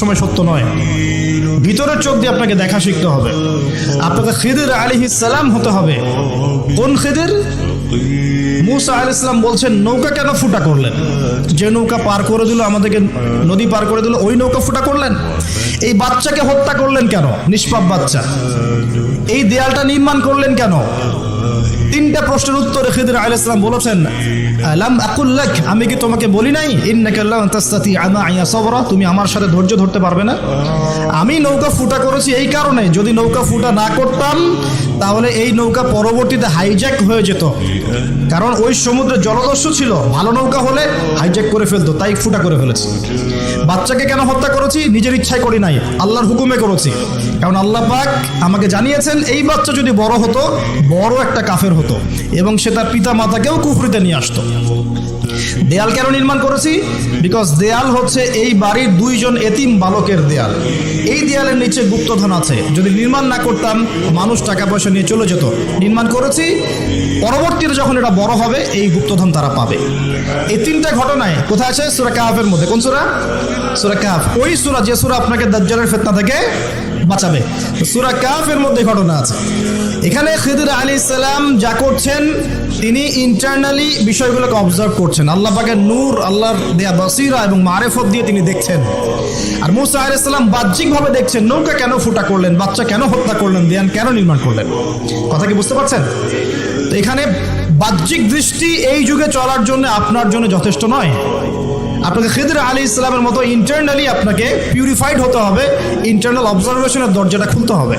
সময় সত্য নয়, ভিতরের চোখ দিয়ে আপনাকে দেখা শিখতে হবে। আপনাকে খিদির আলাইহিস সালাম হতে হবে। কোন খিদির? মুসা আলাইহিস সালাম বলছেন নৌকা কেন ফুটা করলেন? যে নৌকা পার করে দিল, আমাদেরকে নদী পার করে দিল, ওই নৌকা ফুটা করলেন? এই বাচ্চাকে হত্যা করলেন কেন? নিষ্পাপ বাচ্চা। এই দেয়ালটা নির্মাণ করলেন কেন? তিনটা প্রশ্নের উত্তরে খিদির আলাইহিস সালাম বলেছেন, আলাম আকুল লাক, আমি কি তোমাকে বলি নাই ইন্নাকা লান তাসতাতিআ মা'ইয়া সাবরা, তুমি আমার সাথে ধৈর্য ধরতে পারবে না? আমি নৌকা ফুটা করেছি এই কারণে, যদি নৌকা ফুটা না করতাম তাহলে এই নৌকা পরবর্তীতে হাইজ্যাক হয়ে যেত, কারণ ওই সমুদ্রে জলদস্যু ছিল, ভালো নৌকা হলে হাইজ্যাক করে ফেলতো, তাই ফুটা করে ফেলেছি। বাচ্চাকে কেন হত্যা করেছি? নিজের ইচ্ছায় করি নাই, আল্লাহর হুকুমে করেছি, কারণ আল্লাহ পাক আমাকে জানিয়েছেন এই বাচ্চা যদি বড় হতো, বড় একটা কাফের হতো এবং সে তার পিতা মাতাকেও কুফরিতে নিয়ে আসতো। দেয়াল কেন নির্মাণ করেছি? বিকজ দেয়াল হচ্ছে এই বাড়ির দুইজন এতিম বালকের দেয়াল। এই দেয়ালের নিচে গুপ্তধন আছে, যদি নির্মাণ না করতাম মানুষ টাকা পয়সা নিয়ে চলে যেত। নির্মাণ করেছি, পরবর্তীতে যখন এটা বড় হবে এই গুপ্তধন তারা পাবে। এই তিনটা ঘটনায় কোথায় আছে? সূরা কাহফের মধ্যে। কোন সূরা? সূরা কাহফ। ওই সূরা যে সূরা আপনাকে দাজ্জালের ফিতনা থেকে বাঁচাবে, সূরা কাহফের মধ্যে ঘটনা আছে। এখানে খিদির আলাইহিস সালাম যা করছেন, তিনি ইন্টারনালি বিষয়গুলোকে অবজার্ভ করছেন। আল্লাহ পাকের নূর, আল্লাহর দেয়া বসিরা এবং মারিফত দিয়ে তিনি দেখছেন। আর মুসা আলাইহিস সালাম বাহ্যিকভাবে দেখছেন, নৌকা কেন ফুটা করলেন, বাচ্চা কেন হত্যা করলেন, দেয়াল কেন নির্মাণ করলেন। কথা কি বুঝতে পারছেন? তো এখানে বাহ্যিক দৃষ্টি এই যুগে চলার জন্য আপনার জন্য যথেষ্ট নয়। আপনাকে খিদির আলাইহিস সালামের মতো ইন্টারনালি আপনাকে পিউরিফাইড হতে হবে, ইন্টারনাল অবজারভেশনের দরজাটা খুলতে হবে।